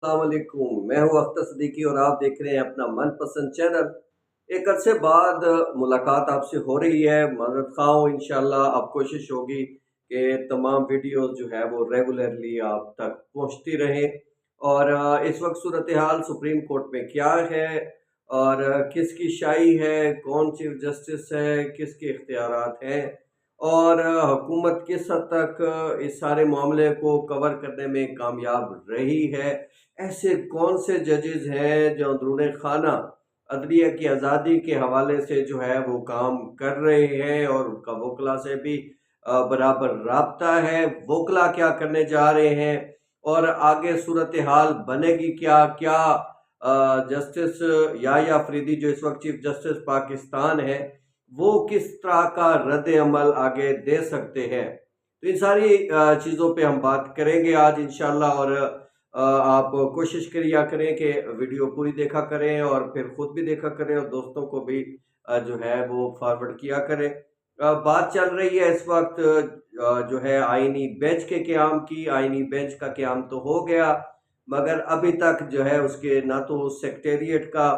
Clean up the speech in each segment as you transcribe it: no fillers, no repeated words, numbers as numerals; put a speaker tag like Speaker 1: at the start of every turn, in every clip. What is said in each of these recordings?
Speaker 1: السلام علیکم، میں ہوں اختر صدیقی اور آپ دیکھ رہے ہیں اپنا من پسند چینل۔ ایک عرصے بعد ملاقات آپ سے ہو رہی ہے، معذرت خواہ ہوں۔ انشاءاللہ اب کوشش ہوگی کہ تمام ویڈیوز جو ہے وہ ریگولرلی آپ تک پہنچتی رہیں۔ اور اس وقت صورتحال سپریم کورٹ میں کیا ہے اور کس کی شائی ہے، کون چیف جسٹس ہے، کس کے اختیارات ہیں، اور حکومت کس حد تک اس سارے معاملے کو کور کرنے میں کامیاب رہی ہے۔ ایسے کون سے ججز ہیں جو اندرون خانہ عدلیہ کی آزادی کے حوالے سے جو ہے وہ کام کر رہے ہیں، اور ان کا وکلا سے بھی برابر رابطہ ہے۔ وکلا کیا کرنے جا رہے ہیں اور آگے صورتحال بنے گی کیا کیا جسٹس یحییٰ افریدی جو اس وقت چیف جسٹس پاکستان ہے وہ کس طرح کا رد عمل آگے دے سکتے ہیں۔ تو ان ساری چیزوں پہ ہم بات کریں گے آج انشاءاللہ، اور آپ کوشش کریا کریں کہ ویڈیو پوری دیکھا کریں اور پھر خود بھی دیکھا کریں اور دوستوں کو بھی جو ہے وہ فارورڈ کیا کریں۔ بات چل رہی ہے اس وقت جو ہے آئینی بینچ کے قیام کی۔ آئینی بینچ کا قیام تو ہو گیا، مگر ابھی تک جو ہے اس کے نہ تو سیکریٹریٹ کا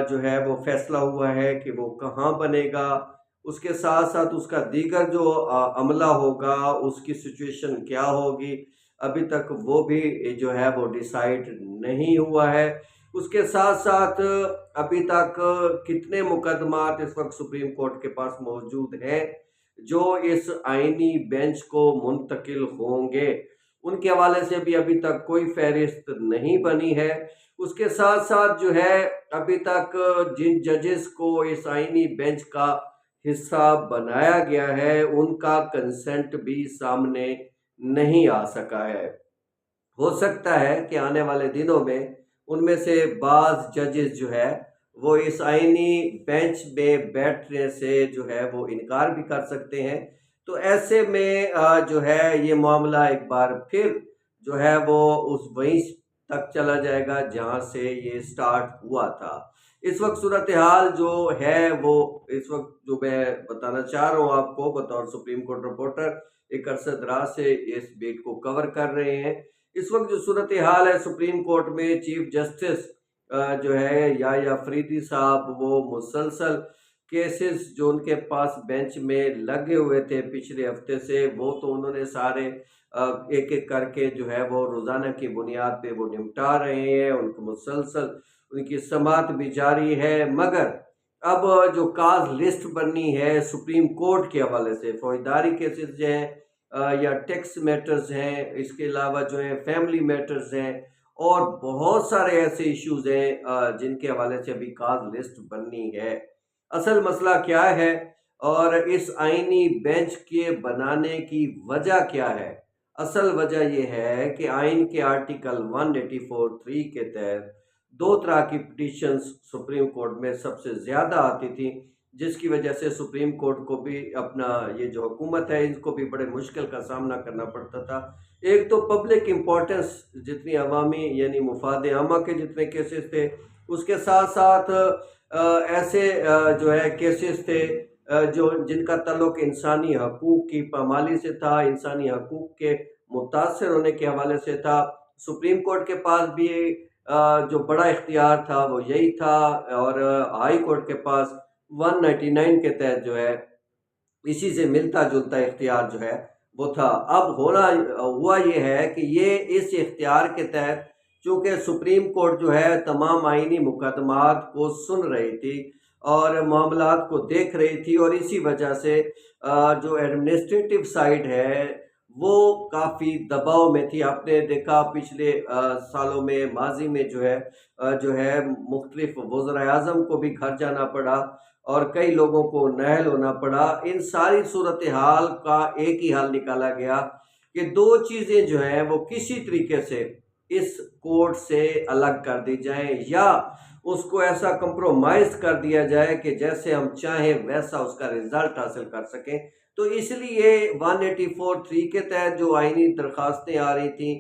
Speaker 1: جو ہے وہ فیصلہ ہوا ہے کہ وہ کہاں بنے گا، اس کے ساتھ ساتھ اس کا دیگر جو عملہ ہوگا اس کی سچویشن کیا ہوگی، ابھی تک وہ بھی جو ہے وہ ڈیسائیڈ نہیں ہوا ہے۔ اس کے ساتھ ساتھ ابھی تک کتنے مقدمات اس وقت سپریم کورٹ کے پاس موجود ہیں جو اس آئینی بینچ کو منتقل ہوں گے، ان کے حوالے سے بھی ابھی تک کوئی فہرست نہیں بنی ہے۔ اس کے ساتھ ساتھ جو ہے ابھی تک جن ججز کو اس آئینی بینچ کا حصہ بنایا گیا ہے ان کا کنسنٹ بھی سامنے نہیں آ سکا ہے۔ ہو سکتا ہے کہ آنے والے دنوں میں ان میں سے بعض ججز جو ہے وہ اس آئینی بینچ میں بیٹھنے سے جو ہے وہ انکار بھی کر سکتے ہیں۔ تو ایسے میں جو ہے یہ معاملہ ایک بار پھر جو ہے وہ اس وہیں تک چلا جائے گا جہاں سے یہ سٹارٹ ہوا تھا۔ اس وقت صورتحال جو ہے وہ اس وقت جو میں بتانا چاہ رہا ہوں آپ کو بطور سپریم کورٹ رپورٹر، ایک عرصہ دراز سے اس بیٹ کو کور کر رہے ہیں۔ اس وقت جو صورتحال ہے سپریم کورٹ میں، چیف جسٹس جو ہے یحییٰ افریدی صاحب وہ مسلسل کیسز جو ان کے پاس بینچ میں لگے ہوئے تھے پچھلے ہفتے سے، وہ تو انہوں نے سارے ایک ایک کر کے جو ہے وہ روزانہ کی بنیاد پہ وہ نمٹا رہے ہیں۔ ان کو مسلسل ان کی سماعت بھی جاری ہے، مگر اب جو کاز لسٹ بننی ہے سپریم کورٹ کے حوالے سے، فوجداری کیسز جو ہیں یا ٹیکس میٹرز ہیں، اس کے علاوہ جو ہیں فیملی میٹرز ہیں، اور بہت سارے ایسے ایشوز ہیں جن کے حوالے سے ابھی کاز لسٹ بننی ہے۔ اصل مسئلہ کیا ہے اور اس آئینی بینچ کے بنانے کی وجہ کیا ہے؟ اصل وجہ یہ ہے کہ آئین کے آرٹیکل 184(3) کے تحت دو طرح کی پٹیشنز سپریم کورٹ میں سب سے زیادہ آتی تھی، جس کی وجہ سے سپریم کورٹ کو بھی اپنا یہ جو حکومت ہے ان کو بھی بڑے مشکل کا سامنا کرنا پڑتا تھا۔ ایک تو پبلک امپورٹنس، جتنی عوامی یعنی مفاد عامہ کے جتنے کیسز تھے، اس کے ساتھ ساتھ ایسے جو ہے کیسز تھے جو جن کا تعلق انسانی حقوق کی پامالی سے تھا، انسانی حقوق کے متاثر ہونے کے حوالے سے تھا۔ سپریم کورٹ کے پاس بھی جو بڑا اختیار تھا وہ یہی تھا، اور ہائی کورٹ کے پاس 199 کے تحت جو ہے اسی سے ملتا جلتا اختیار جو ہے وہ تھا۔ اب ہوا یہ ہے کہ یہ اس اختیار کے تحت چونکہ سپریم کورٹ جو ہے تمام آئینی مقدمات کو سن رہی تھی اور معاملات کو دیکھ رہی تھی، اور اسی وجہ سے جو ایڈمنسٹریٹو سائیڈ ہے وہ کافی دباؤ میں تھی۔ آپ نے دیکھا پچھلے سالوں میں، ماضی میں جو ہے مختلف وزراء اعظم کو بھی گھر جانا پڑا اور کئی لوگوں کو نااہل ہونا پڑا۔ ان ساری صورتحال کا ایک ہی حل نکالا گیا کہ دو چیزیں جو ہیں وہ کسی طریقے سے اس کورٹ سے الگ کر دی جائیں، یا اس کو ایسا کمپرومائز کر دیا جائے کہ جیسے ہم چاہیں ویسا اس کا رزلٹ حاصل کر سکیں۔ تو اس لیے 184(3) کے تحت جو آئینی درخواستیں آ رہی تھیں،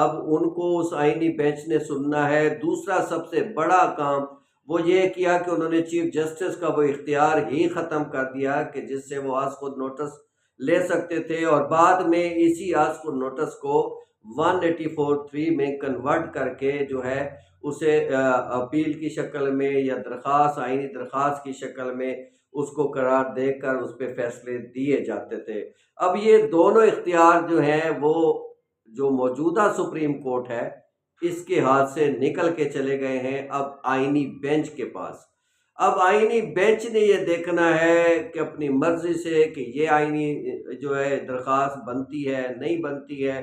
Speaker 1: اب ان کو اس آئینی بینچ نے سننا ہے۔ دوسرا سب سے بڑا کام وہ یہ کیا کہ انہوں نے چیف جسٹس کا وہ اختیار ہی ختم کر دیا کہ جس سے وہ آج خود نوٹس لے سکتے تھے، اور بعد میں اسی آج خود نوٹس کو 184(3) میں کنورٹ کر کے جو ہے اسے اپیل کی شکل میں یا درخواست، آئینی درخواست کی شکل میں اس کو قرار دے کر اس پہ فیصلے دیے جاتے تھے۔ اب یہ دونوں اختیار جو ہیں وہ جو موجودہ سپریم کورٹ ہے اس کے ہاتھ سے نکل کے چلے گئے ہیں اب آئینی بینچ کے پاس۔ اب آئینی بینچ نے یہ دیکھنا ہے کہ اپنی مرضی سے کہ یہ آئینی جو ہے درخواست بنتی ہے نہیں بنتی ہے۔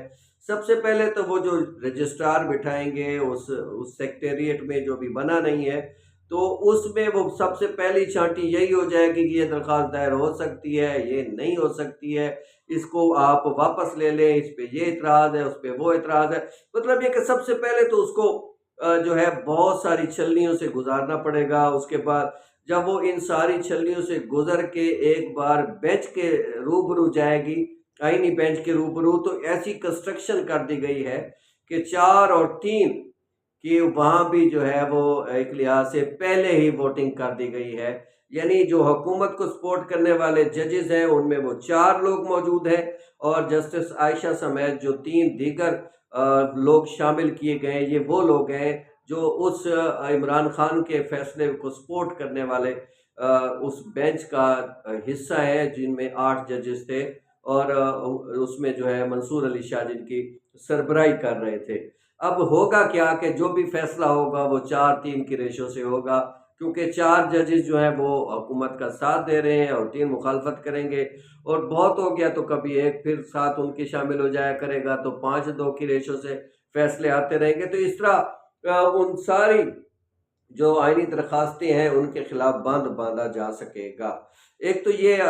Speaker 1: سب سے پہلے تو وہ جو رجسٹرار بٹھائیں گے اس سیکٹریٹ میں جو بھی بنا نہیں ہے، تو اس میں وہ سب سے پہلی چھانٹی یہی ہو جائے گی کہ یہ درخواست دائر ہو سکتی ہے، یہ نہیں ہو سکتی ہے، اس کو آپ واپس لے لیں، اس پہ یہ اعتراض ہے، اس پہ وہ اعتراض ہے۔ مطلب یہ کہ سب سے پہلے تو اس کو جو ہے بہت ساری چھلنیوں سے گزارنا پڑے گا۔ اس کے بعد جب وہ ان ساری چھلنیوں سے گزر کے ایک بار بینچ کے روبرو جائے گی، آئینی بینچ کے روبرو، تو ایسی کنسٹرکشن کر دی گئی ہے کہ 4 اور 3 کی وہاں بھی جو ہے وہ ایک لحاظ سے پہلے ہی ووٹنگ کر دی گئی ہے، یعنی جو حکومت کو سپورٹ کرنے والے ججز ہیں ان میں وہ 4 لوگ موجود ہیں، اور جسٹس عائشہ سمیت جو 3 دیگر لوگ شامل کیے گئے ہیں، یہ وہ لوگ ہیں جو اس عمران خان کے فیصلے کو سپورٹ کرنے والے اس بینچ کا حصہ ہے، جن میں 8 ججز تھے، اور اس میں جو ہے منصور علی شاہ جن کی سربراہی کر رہے تھے۔ اب ہوگا کیا کہ جو بھی فیصلہ ہوگا وہ 4-3 کی ریشو سے ہوگا، کیونکہ 4 ججز جو ہیں وہ حکومت کا ساتھ دے رہے ہیں اور 3 مخالفت کریں گے، اور بہت ہو گیا تو کبھی ایک پھر ساتھ ان کے شامل ہو جایا کرے گا، تو 5-2 کی ریشو سے فیصلے آتے رہیں گے۔ تو اس طرح ان ساری جو آئینی درخواستیں ہیں ان کے خلاف باندھا جا سکے گا۔ ایک تو یہ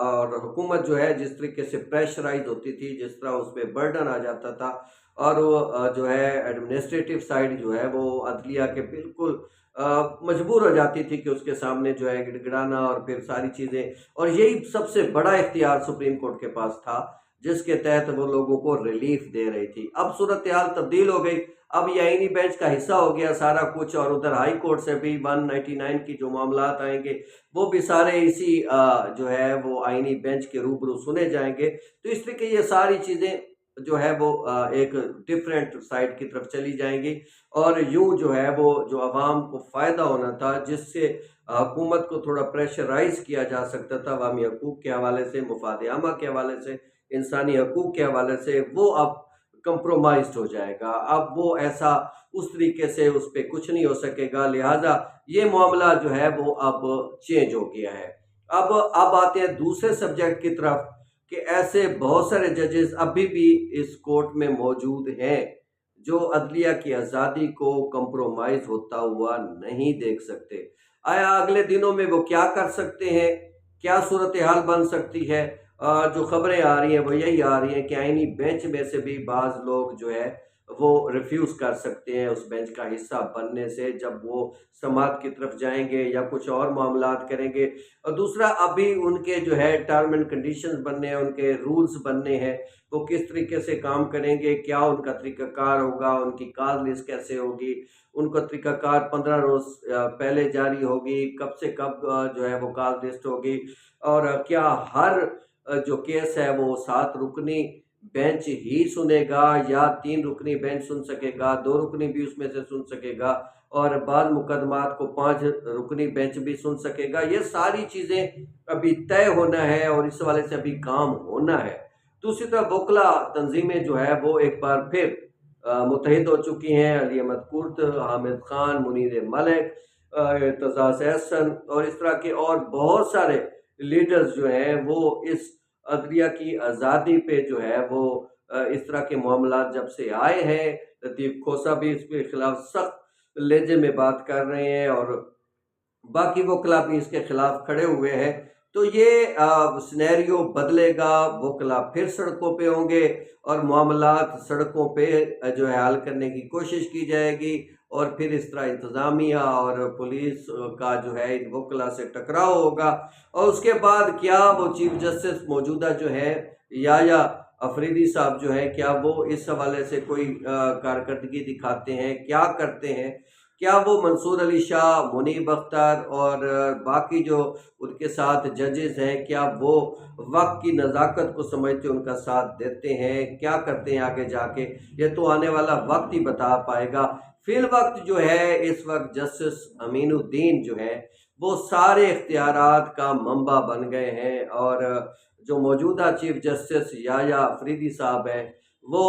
Speaker 1: اور حکومت جو ہے جس طریقے سے پریشرائز ہوتی تھی، جس طرح اس پہ برڈن آ جاتا تھا، اور وہ جو ہے ایڈمنسٹریٹو سائڈ جو ہے وہ عدلیہ کے بالکل مجبور ہو جاتی تھی کہ اس کے سامنے جو ہے گڑگڑانا اور پھر ساری چیزیں، اور یہی سب سے بڑا اختیار سپریم کورٹ کے پاس تھا جس کے تحت وہ لوگوں کو ریلیف دے رہی تھی۔ اب صورتحال تبدیل ہو گئی، اب یہ آئینی بینچ کا حصہ ہو گیا سارا کچھ، اور ادھر ہائی کورٹ سے بھی 199 کی جو معاملات آئیں گے وہ بھی سارے اسی جو ہے وہ آئینی بینچ کے روبرو سنے جائیں گے۔ تو اس لیے کہ یہ ساری چیزیں جو ہے وہ ایک ڈیفرنٹ سائڈ کی طرف چلی جائیں گی، اور یوں جو ہے وہ جو عوام کو فائدہ ہونا تھا، جس سے حکومت کو تھوڑا پریشرائز کیا جا سکتا تھا عوامی حقوق کے حوالے سے، مفاد عامہ کے حوالے سے، انسانی حقوق کے حوالے سے، وہ اب کمپرومائزڈ ہو جائے گا۔ اب وہ ایسا اس طریقے سے اس پہ کچھ نہیں ہو سکے گا، لہٰذا یہ معاملہ جو ہے وہ اب چینج ہو گیا ہے۔ اب آتے ہیں دوسرے سبجیکٹ کی طرف کہ ایسے بہت سارے ججز ابھی بھی اس کورٹ میں موجود ہیں جو عدلیہ کی آزادی کو کمپرومائز ہوتا ہوا نہیں دیکھ سکتے۔ آیا اگلے دنوں میں وہ کیا کر سکتے ہیں، کیا صورتحال بن سکتی ہے؟ جو خبریں آ رہی ہیں وہ یہی آ رہی ہیں کہ آئینی بینچ میں سے بھی بعض لوگ جو ہے وہ ریفیوز کر سکتے ہیں اس بینچ کا حصہ بننے سے، جب وہ سماعت کی طرف جائیں گے یا کچھ اور معاملات کریں گے۔ اور دوسرا، ابھی ان کے جو ہے ٹرم اینڈ کنڈیشنز بننے ہیں، ان کے رولز بننے ہیں، وہ کس طریقے سے کام کریں گے، کیا ان کا طریقہ کار ہوگا، ان کی کال لسٹ کیسے ہوگی، ان کا طریقہ کار 15 روز پہلے جاری ہوگی، کب سے کب جو ہے وہ کال لسٹ ہوگی، اور کیا ہر جو کیس ہے وہ 7 رکنی بینچ ہی سنے گا یا 3 رکنی بینچ سن سکے گا، 2 رکنی بھی اس میں سے سن سکے گا، اور بعض مقدمات کو 5 رکنی بینچ بھی سن سکے گا۔ یہ ساری چیزیں ابھی طے ہونا ہے اور اس حوالے سے ابھی کام ہونا ہے۔ دوسری طرف وکلا تنظیمیں جو ہے وہ ایک بار پھر متحد ہو چکی ہیں، علی احمد کرد، حامد خان، منیر ملک، اعتزاز احسن اور اس طرح کے اور بہت سارے لیڈرز جو ہیں وہ اس عدلیہ کی آزادی پہ جو ہے وہ اس طرح کے معاملات جب سے آئے ہیں، لطیف کھوسہ بھی اس کے خلاف سخت لہجے میں بات کر رہے ہیں اور باقی وکلا بھی اس کے خلاف کھڑے ہوئے ہیں، تو یہ سینیریو بدلے گا، وکلا پھر سڑکوں پہ ہوں گے اور معاملات سڑکوں پہ جو ہے حل کرنے کی کوشش کی جائے گی، اور پھر اس طرح انتظامیہ اور پولیس کا جو ہے ان وکلا سے ٹکراؤ ہوگا، اور اس کے بعد کیا وہ چیف جسٹس موجودہ جو ہے یا افریدی صاحب جو ہے کیا وہ اس حوالے سے کوئی کارکردگی دکھاتے ہیں، کیا کرتے ہیں، کیا وہ منصور علی شاہ، منیب اختر اور باقی جو ان کے ساتھ ججز ہیں، کیا وہ وقت کی نزاکت کو سمجھتے ان کا ساتھ دیتے ہیں؟ کیا کرتے ہیں آگے جا کے؟ یہ تو آنے والا وقت ہی بتا پائے گا۔ فی الوقت جو ہے اس وقت جسٹس امین الدین جو ہے وہ سارے اختیارات کا منبع بن گئے ہیں، اور جو موجودہ چیف جسٹس یحییٰ آفریدی صاحب ہیں وہ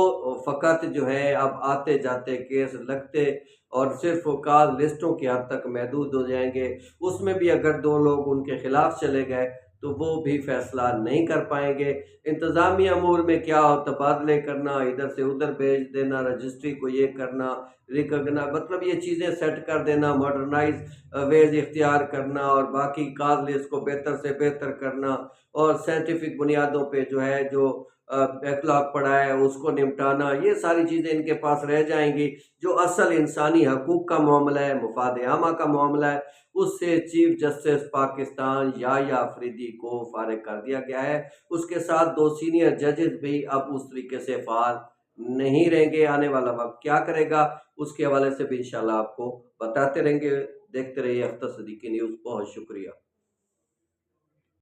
Speaker 1: فقط جو ہے اب آتے جاتے کیس لگتے اور صرف کال لسٹوں کی حد تک محدود ہو جائیں گے۔ اس میں بھی اگر دو لوگ ان کے خلاف چلے گئے تو وہ بھی فیصلہ نہیں کر پائیں گے۔ انتظامی امور میں کیا ہو، تبادلے کرنا، ادھر سے ادھر بھیج دینا، رجسٹری کو یہ کرنا، مطلب یہ چیزیں سیٹ کر دینا، ماڈرنائز ویز اختیار کرنا، اور باقی کاز لسٹ کو بہتر سے بہتر کرنا، اور سائنٹیفک بنیادوں پہ جو ہے جو بیکلاگ پڑا ہے اس کو نمٹانا، یہ ساری چیزیں ان کے پاس رہ جائیں گی۔ جو اصل انسانی حقوق کا معاملہ ہے، مفاد عامہ کا معاملہ ہے، اس سے چیف جسٹس پاکستان یحییٰ آفریدی کو فارغ کر دیا گیا ہے۔ اس کے ساتھ دو سینئر ججز بھی اب اس طریقے سے فعال نہیں رہیں گے۔ آنے والا وقت کیا کرے گا اس کے حوالے سے بھی انشاءاللہ آپ کو بتاتے رہیں گے۔ دیکھتے رہیے اختر صدیقی نیوز۔ بہت شکریہ۔